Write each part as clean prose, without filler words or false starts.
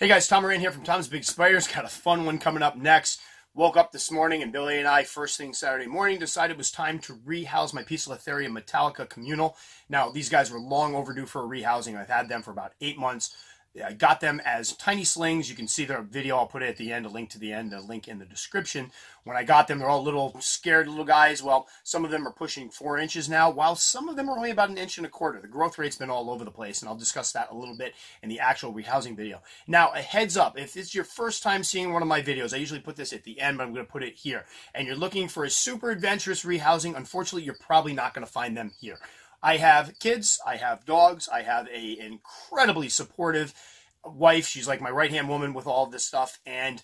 Hey guys, Tom Moran here from Tom's Big Spiders. Got a fun one coming up next. Woke up this morning and Billy and I, first thing Saturday morning, decided it was time to rehouse my Pokies metallica Communal. Now, these guys were long overdue for a rehousing. I've had them for about 8 months. I got them as tiny slings. You can see their video. I'll put it at the end, a link to the end, a link in the description. When I got them, they're all little scared little guys. Well, some of them are pushing 4 inches now, while some of them are only about 1.25 inches. The growth rate's been all over the place, and I'll discuss that a little bit in the actual rehousing video. Now, a heads up, if it's your first time seeing one of my videos, I usually put this at the end, but I'm going to put it here, and you're looking for a super adventurous rehousing, unfortunately, you're probably not going to find them here. I have kids, I have dogs, I have an incredibly supportive wife. She's like my right-hand woman with all of this stuff, and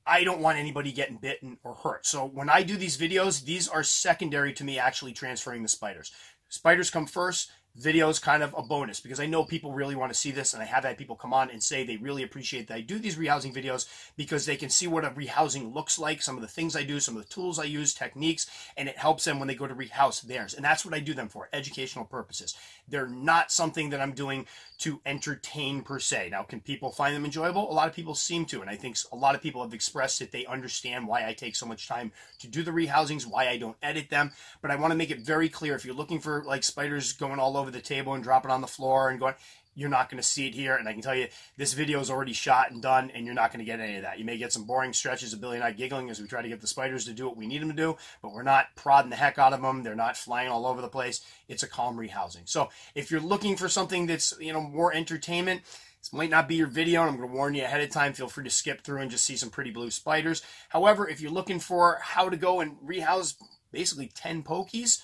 I don't want anybody getting bitten or hurt. So when I do these videos, these are secondary to me actually transferring the spiders. Spiders come first. Videos kind of a bonus, because I know people really want to see this, and I have had people come on and say they really appreciate that I do these rehousing videos because they can see what a rehousing looks like, some of the things I do, some of the tools I use, techniques, and it helps them when they go to rehouse theirs. And that's what I do them for, educational purposes. They're not something that I'm doing to entertain per se. Now, can people find them enjoyable? A lot of people seem to, and I think a lot of people have expressed that they understand why I take so much time to do the rehousings, why I don't edit them. But I want to make it very clear, if you're looking for like spiders going all over the table and dropping on the floor and going, you're not going to see it here. And I can tell you, this video is already shot and done, and you're not going to get any of that. You may get some boring stretches of Billy and I giggling as we try to get the spiders to do what we need them to do, but we're not prodding the heck out of them. They're not flying all over the place. It's a calm rehousing. So if you're looking for something that's, more entertainment, this might not be your video, and I'm going to warn you ahead of time. Feel free to skip through and just see some pretty blue spiders. However, if you're looking for how to go and rehouse basically 10 Pokies,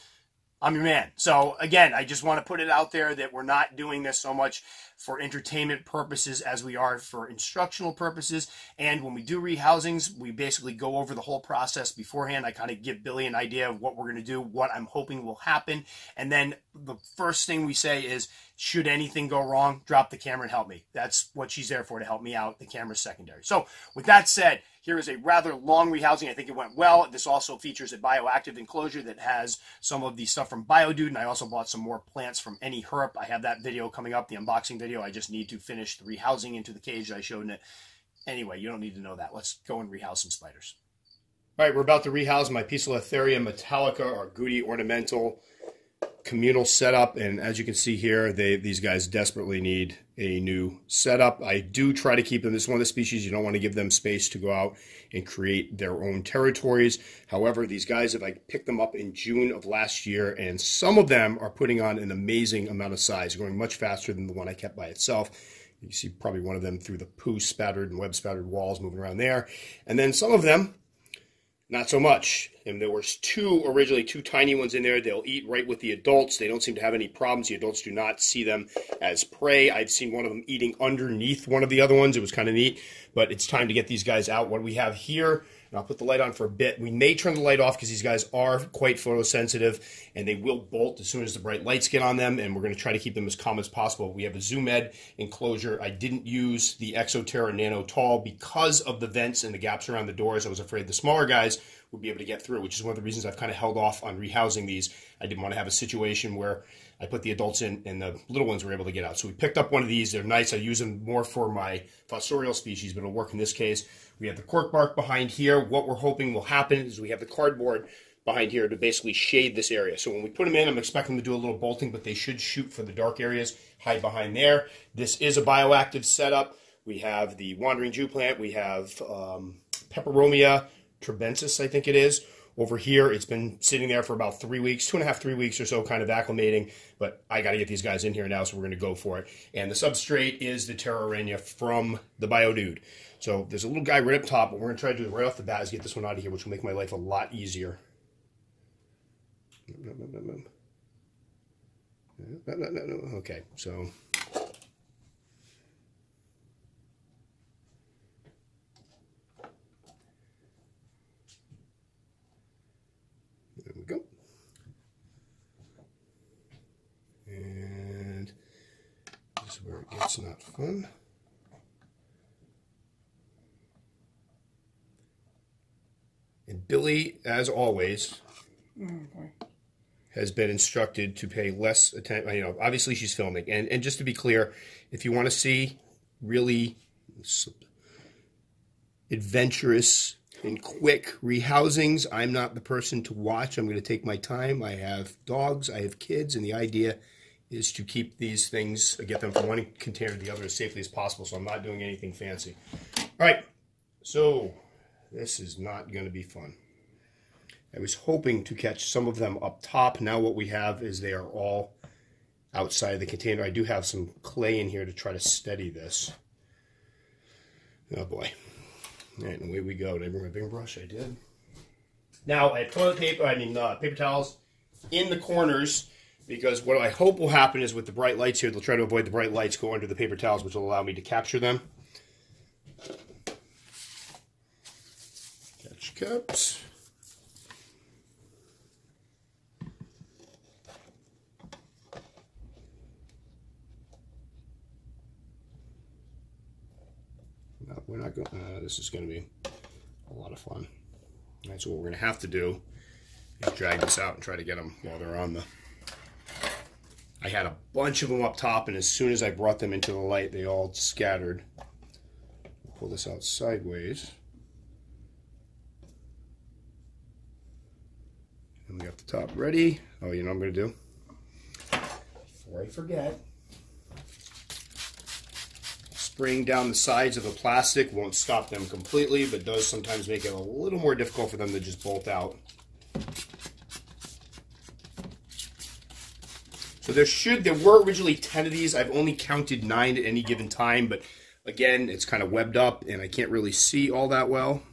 I'm your man. So again, I just want to put it out there that we're not doing this so much for entertainment purposes as we are for instructional purposes. And when we do rehousings, we basically go over the whole process beforehand. I kind of give Billy an idea of what we're going to do, what I'm hoping will happen. And then the first thing we say is, should anything go wrong, drop the camera and help me. That's what she's there for, to help me out. The camera's secondary. So with that said, here is a rather long rehousing. I think it went well. This also features a bioactive enclosure that has some of the stuff from BioDude, and I also bought some more plants from Any Herp. I have that video coming up, the unboxing video. I just need to finish the rehousing into the cage that I showed in it. Anyway, you don't need to know that. Let's go and rehouse some spiders. All right, we're about to rehouse my Pokies metallica, or Goody ornamental communal setup, and as you can see here, these guys desperately need a new setup. I do try to keep them. This is one of the species you don't want to give them space to go out and create their own territories. However, these guys, if I picked them up in June of last year, and some of them are putting on an amazing amount of size, going much faster than the one I kept by itself. You see probably one of them through the poo spattered and web spattered walls moving around there, and then some of them not so much. And there was originally two tiny ones in there. They'll eat right with the adults. They don't seem to have any problems. The adults do not see them as prey. I've seen one of them eating underneath one of the other ones. It was kind of neat, but it's time to get these guys out. What we have here, and I'll put the light on for a bit. We may turn the light off because these guys are quite photosensitive, and they will bolt as soon as the bright lights get on them, and we're going to try to keep them as calm as possible. We have a Zoom Ed enclosure. I didn't use the Exoterra Nano Tall because of the vents and the gaps around the doors. I was afraid the smaller guys would be able to get through, which is one of the reasons I've kind of held off on rehousing these. I didn't want to have a situation where I put the adults in and the little ones were able to get out. So we picked up one of these. They're nice. I use them more for my fossorial species, but it'll work in this case. We have the cork bark behind here. What we're hoping will happen is we have the cardboard behind here to basically shade this area. So when we put them in, I'm expecting them to do a little bolting, but they should shoot for the dark areas, hide behind there. This is a bioactive setup. We have the wandering Jew plant. We have Peperomia trabensis, I think it is. Over here, it's been sitting there for about 3 weeks, 2.5, 3 weeks or so, kind of acclimating, but I got to get these guys in here now, so we're going to go for it. And the substrate is the Terra Arena from the BioDude. So there's a little guy right up top, but we're going to try to do it right off the bat is get this one out of here, which will make my life a lot easier. Okay, so there we go. And this is where it gets not fun. And Billy, as always, has been instructed to pay less attention. Obviously she's filming. And just to be clear, if you want to see really adventurous and quick rehousings. I'm not the person to watch. I'm going to take my time. I have dogs, I have kids, and the idea is to keep these things, get them from one container to the other as safely as possible, so I'm not doing anything fancy. All right, so this is not going to be fun. I was hoping to catch some of them up top. Now what we have is they are all outside of the container. I do have some clay in here to try to steady this. Oh boy. All right, and away we go. Did I bring my big brush? I did. Now, I have toilet paper, paper towels in the corners, because what I hope will happen is with the bright lights here, they'll try to avoid the bright lights, go under the paper towels, which will allow me to capture them. Catch cups. No, we're not going. This is going to be a lot of fun. All right, so what we're going to have to do is drag this out and try to get them while they're on the... I had a bunch of them up top, and as soon as I brought them into the light, they all scattered. Pull this out sideways. And we got the top ready. Oh, you know what I'm going to do? Before I forget, spraying down the sides of the plastic won't stop them completely, but does sometimes make it a little more difficult for them to just bolt out. So there were originally 10 of these. I've only counted 9 at any given time, but again, it's kind of webbed up and I can't really see all that well.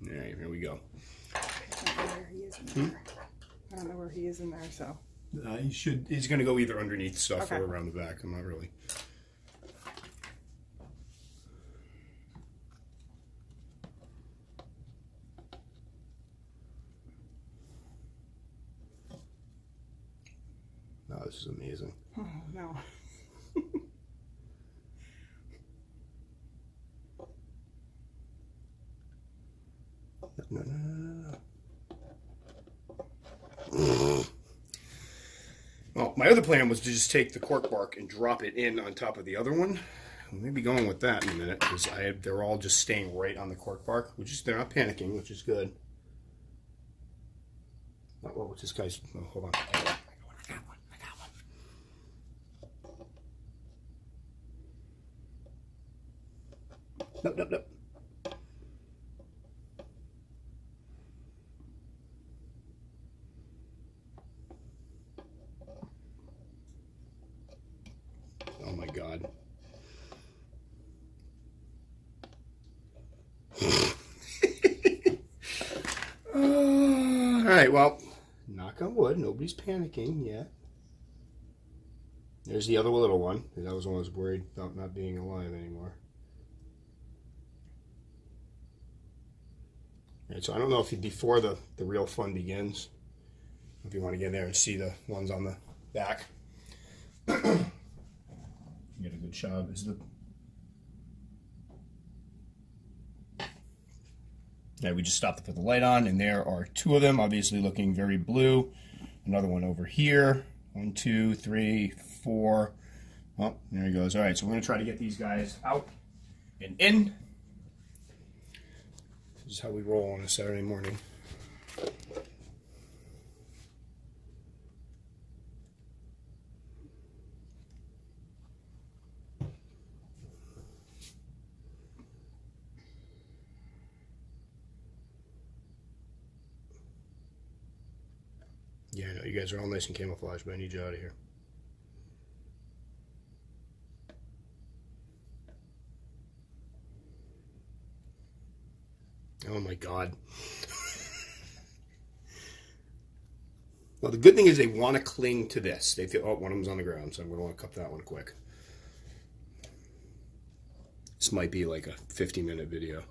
All right, here we go. I don't know where he is in there, so. He's going to go either underneath stuff or around the back. I'm not really. Oh, this is amazing. Oh, no. No. Well, my other plan was to just take the cork bark and drop it in on top of the other one. We'll maybe going with that in a minute, because they're all just staying right on the cork bark, which is, they're not panicking, which is good. Oh, what's this guy's? Oh, hold on. I got one. Nope. Oh my God. All right, well, knock on wood, nobody's panicking yet. There's the other little one. That was one I was worried about not being alive anymore. All right, so I don't know if before the real fun begins, if you want to get in there and see the ones on the back. You get a good shot. Yeah, we just stopped to put the light on, and there are 2 of them, obviously looking very blue. Another one over here. 1, 2, 3, 4. Oh, there he goes. All right, so we're going to try to get these guys out and in. This is how we roll on a Saturday morning. Yeah, I know you guys are all nice and camouflaged, but I need you out of here. Oh my God. Well, the good thing is they want to cling to this. They feel, oh, one of them's on the ground, so I'm going to want to cup that one quick. This might be like a 50-minute video.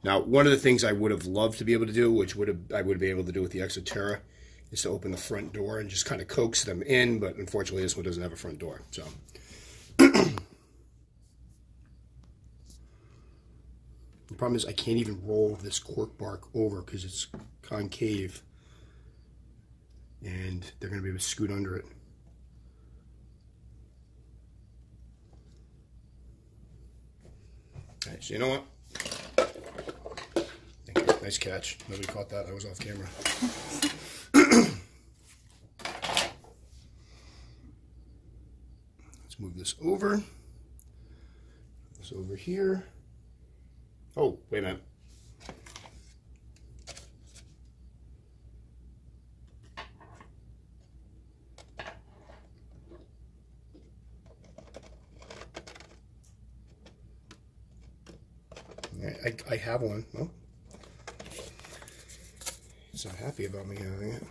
Now, one of the things I would have loved to be able to do, which I would be able to do with the Exoterra, is to open the front door and just kind of coax them in, but unfortunately this one doesn't have a front door. So, the problem is I can't even roll this cork bark over because it's concave. and they're going to be able to scoot under it. All right, so you know what? Thank you. Nice catch. Nobody caught that. I was off camera. Let's move this over. This over here. Oh, wait a minute. I have one. Oh. He's not happy about me having it.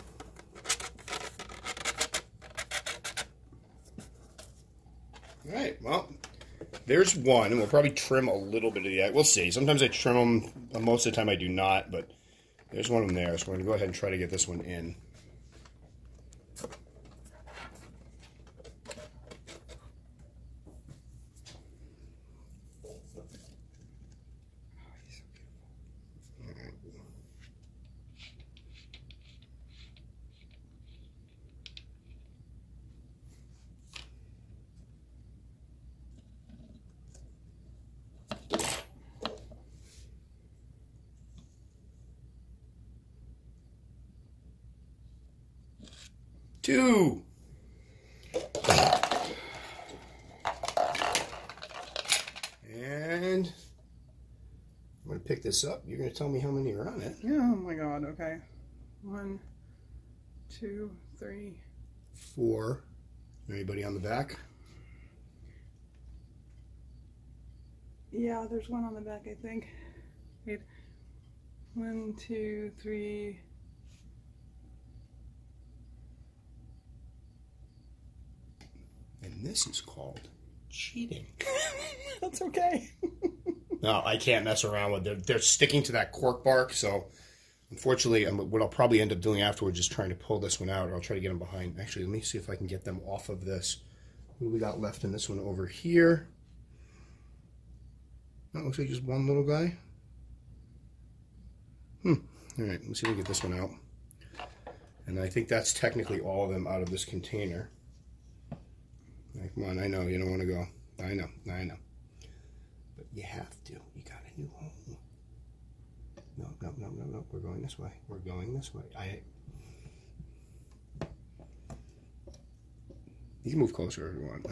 All right, well, there's one, and we'll probably trim a little bit of the egg. We'll see. Sometimes I trim them. Most of the time I do not, but there's one of them there. So we're going to go ahead and try to get this one in. Two. And I'm going to pick this up. You're going to tell me how many are on it. Yeah, oh my god, okay. 1, 2, 3, 4. Anybody on the back? Yeah, there's one on the back, I think. Wait. 1, 2, 3. And this is called cheating. That's okay. No, I can't mess around with it. They're sticking to that cork bark, so unfortunately, what I'll probably end up doing afterwards is trying to pull this one out, or I'll try to get them behind. Actually, let me see if I can get them off of this. What do we got left in this one over here? That looks like just one little guy. All right, let's see if we can get this one out. And I think that's technically all of them out of this container. Right, come on, I know you don't want to go. I know. But you have to. You got a new home. No. We're going this way. We're going this way. You can move closer if you want.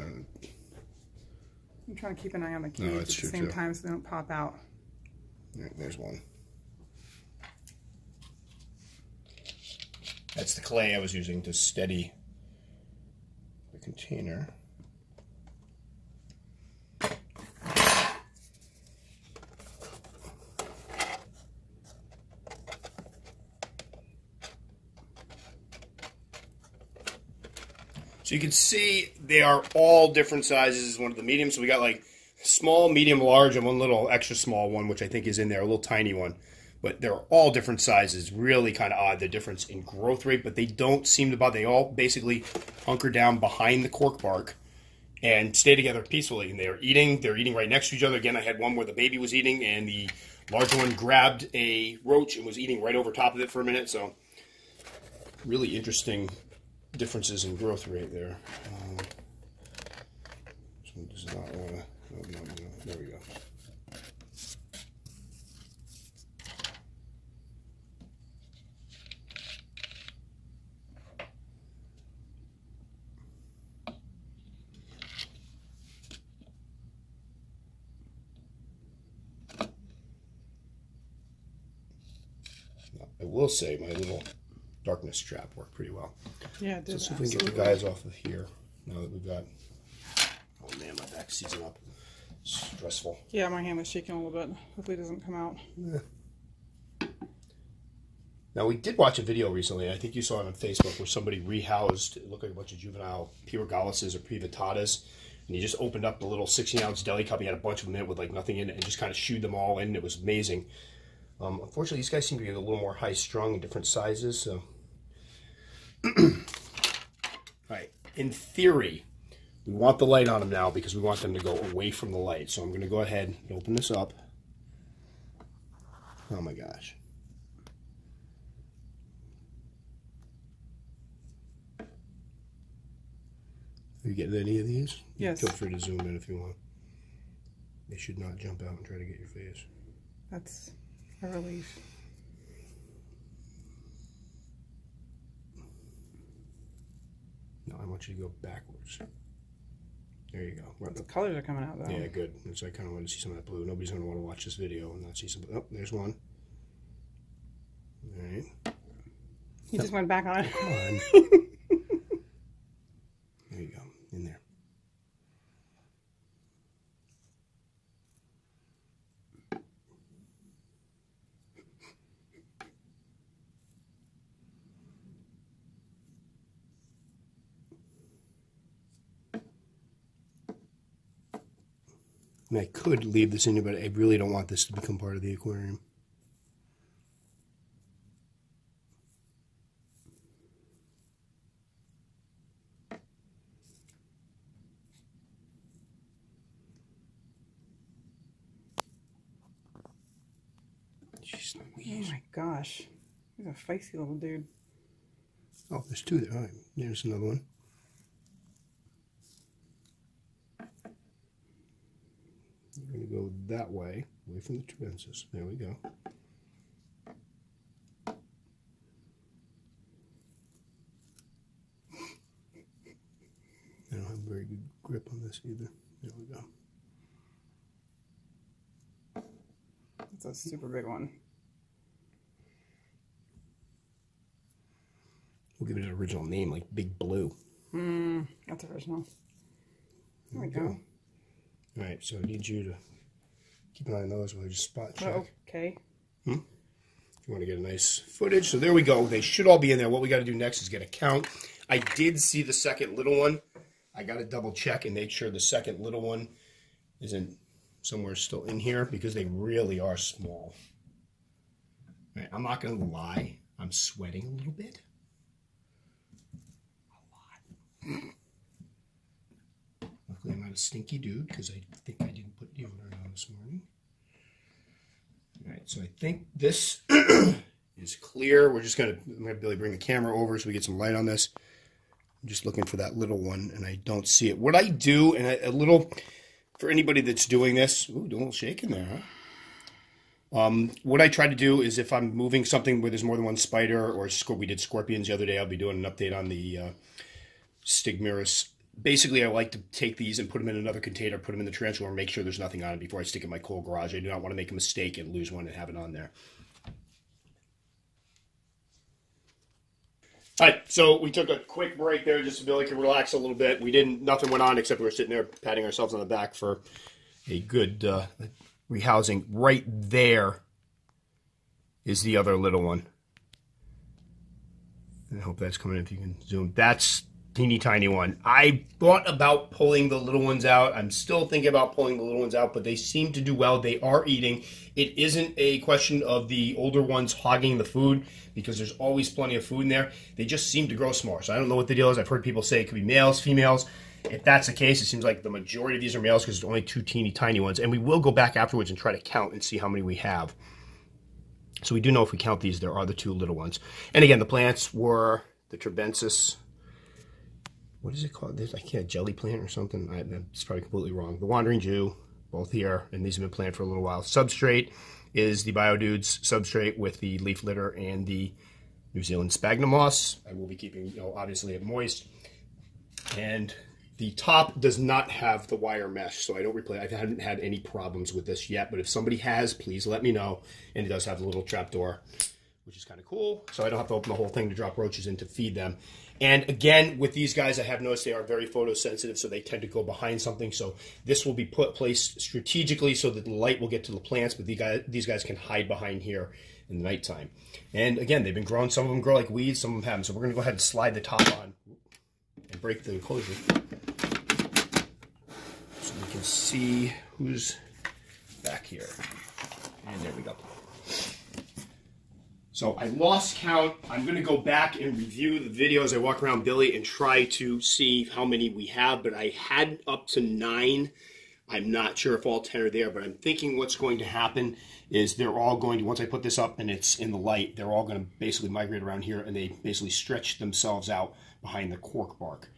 I'm trying to keep an eye on the cage at the same time so they don't pop out. All right, there's one. That's the clay I was using to steady the container. So you can see they are all different sizes. This is one of the mediums. So we got like small, medium, large, and one little extra small one, which I think is in there, a little tiny one. But they're all different sizes. Really kind of odd, the difference in growth rate, but they don't seem to bother. They all basically hunker down behind the cork bark and stay together peacefully. And they're eating right next to each other. Again, I had one where the baby was eating and the larger one grabbed a roach and was eating right over top of it for a minute. So really interesting differences in growth rate there. This one does not want to. No. There we go. I will say my little darkness trap worked pretty well. Yeah, it did. Let's see if we can get the guys off of here now that we've got. Oh man, my back's seizing up. Stressful. Yeah, my hand was shaking a little bit. Hopefully it doesn't come out. Yeah. Now we did watch a video recently. I think you saw it on Facebook where somebody rehoused. It looked like a bunch of juvenile Pirogallises or Privitatas, and he just opened up the little 16-ounce deli cup. He had a bunch of them in it with like nothing in it, and just kind of shooed them all in. It was amazing. Unfortunately, these guys seem to be a little more high-strung in different sizes. So, all right. In theory, we want the light on them now because we want them to go away from the light. So I'm going to go ahead and open this up. Oh my gosh. Are you getting any of these? Yes. Feel free to zoom in if you want. They should not jump out and try to get your face. That's a relief. No, I want you to go backwards. There you go. The colors are coming out though. Yeah, good. So I kind of want to see some of that blue. Nobody's going to want to watch this video and not see some. Oh, there's one. All right. You just went back on it. Come on. There you go. In there. I mean, I could leave this in here, but I really don't want this to become part of the aquarium. Jeez, oh my gosh. He's a feisty little dude. Oh, there's two there. All right, there's another one. We're going to go that way, away from the tubensis. There we go. I don't have a very good grip on this either. There we go. That's a super big one. We'll give it an original name, like Big Blue. That's original. There we go. All right, so I need you to keep an eye on those while I just spot check. Oh, okay. If you want to get a nice footage. So there we go. They should all be in there. What we got to do next is get a count. I did see the second little one. I got to double check and make sure the second little one isn't somewhere still in here because they really are small. All right, I'm not going to lie. I'm sweating a little bit. A lot. Luckily, I'm not a stinky dude because I think I didn't put deodorant on this morning. All right, so I think this is clear. We're just going to, I'm going to Billy bring the camera over so we get some light on this. I'm just looking for that little one, and I don't see it. What I do, and a little, for anybody that's doing this, ooh, doing a little shaking there, huh? What I try to do is if I'm moving something where there's more than one spider, or we did scorpions the other day, I'll be doing an update on the Stigmerus. Basically, I like to take these and put them in another container, put them in the transformer, make sure there's nothing on it before I stick it in my cold garage. I do not want to make a mistake and lose one and have it on there. All right, so we took a quick break there just so Billy could relax a little bit. Nothing went on except we were sitting there patting ourselves on the back for a good rehousing. Right there is the other little one. I hope that's coming in if you can zoom. That's teeny tiny one. I thought about pulling the little ones out. I'm still thinking about pulling the little ones out, but they seem to do well. They are eating. It isn't a question of the older ones hogging the food because there's always plenty of food in there. They just seem to grow smaller. So I don't know what the deal is. I've heard people say it could be males, females. If that's the case, it seems like the majority of these are males because there's only two teeny tiny ones. And we will go back afterwards and try to count and see how many we have. So we do know if we count these, there are the two little ones. And again, the plants were the Trabensis. What is it called? There's, I can't, jelly plant or something. It's probably completely wrong. The Wandering Jew, both here, and these have been planted for a little while. Substrate is the Biodudes substrate with the leaf litter and the New Zealand sphagnum moss. I will be keeping, obviously it moist. And the top does not have the wire mesh, so I don't replace. I haven't had any problems with this yet, but if somebody has, please let me know. And it does have a little trap door, which is kind of cool. So I don't have to open the whole thing to drop roaches in to feed them. And again, with these guys, I have noticed they are very photosensitive, so they tend to go behind something. So this will be placed strategically so that the light will get to the plants, but these guys can hide behind here in the nighttime. And again, they've been growing. Some of them grow like weeds, some of them haven't. So we're going to go ahead and slide the top on and break the enclosure so we can see who's back here. And there we go. So I lost count. I'm going to go back and review the video as I walk around Billy and try to see how many we have, but I had up to 9. I'm not sure if all 10 are there, but I'm thinking what's going to happen is they're all going to, once I put this up and it's in the light, they're all going to basically migrate around here and they basically stretch themselves out behind the cork bark.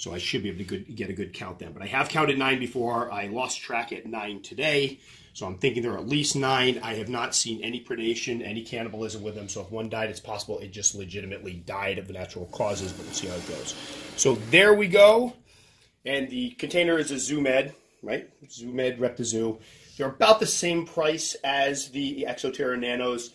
So I should be able to get a good count then. But I have counted 9 before. I lost track at 9 today. So I'm thinking there are at least 9. I have not seen any predation, any cannibalism with them. So if one died, it's possible it just legitimately died of the natural causes, but we'll see how it goes. So there we go. And the container is a Zoo Med, right? Zoo Med Reptizoo. They're about the same price as the Exoterra Nanos.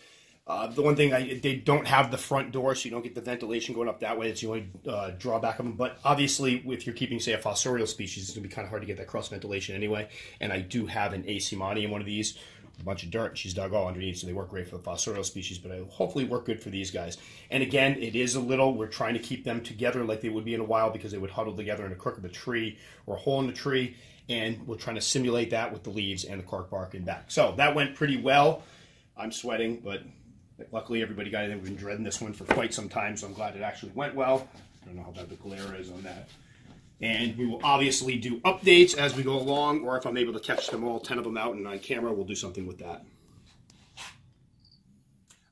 The one thing, they don't have the front door, so you don't get the ventilation going up that way. It's the only drawback of them. But obviously, if you're keeping, say, a fossorial species, it's going to be kind of hard to get that cross ventilation anyway. And I do have an Acimani in one of these, a bunch of dirt. She's dug all underneath, so they work great for the fossorial species, but it'll hopefully work good for these guys. And again, it is a little, we're trying to keep them together like they would be in a wild, because they would huddle together in a crook of a tree or a hole in the tree. And we're trying to simulate that with the leaves and the cork bark and back. So that went pretty well. I'm sweating, but luckily everybody got it. We've been dreading this one for quite some time, so I'm glad it actually went well. I don't know how bad the glare is on that. And we will obviously do updates as we go along, or if I'm able to catch them all, 10 of them out and on camera, we'll do something with that.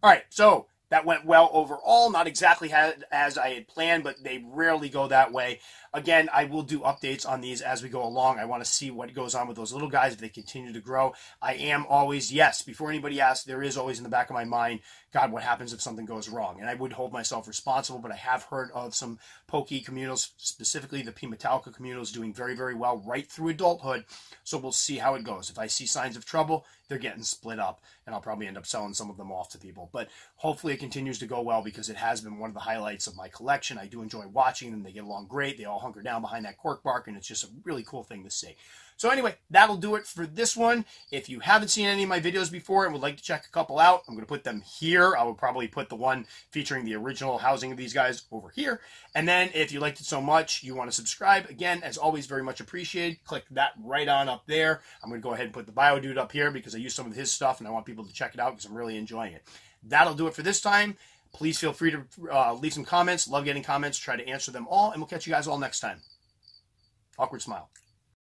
All right, so that went well overall. Not exactly as I had planned, but they rarely go that way. Again, I will do updates on these as we go along. I want to see what goes on with those little guys if they continue to grow. I am always, yes, before anybody asks, there is always in the back of my mind, God, what happens if something goes wrong? And I would hold myself responsible, but I have heard of some Pokie communals, specifically the P. metallica communals, doing very, very well right through adulthood. So we'll see how it goes. If I see signs of trouble, they're getting split up, and I'll probably end up selling some of them off to people. But hopefully it continues to go well, because it has been one of the highlights of my collection. I do enjoy watching them. They get along great. They all hunker down behind that cork bark, and it's just a really cool thing to see. So anyway, that'll do it for this one. If you haven't seen any of my videos before and would like to check a couple out, I'm going to put them here. I will probably put the one featuring the original housing of these guys over here. And then if you liked it so much, you want to subscribe, again, as always, very much appreciated. Click that right on up there. I'm going to go ahead and put the Bio Dude up here because I use some of his stuff and I want people to check it out because I'm really enjoying it. That'll do it for this time. Please feel free to leave some comments. Love getting comments. Try to answer them all, and we'll catch you guys all next time. Awkward smile.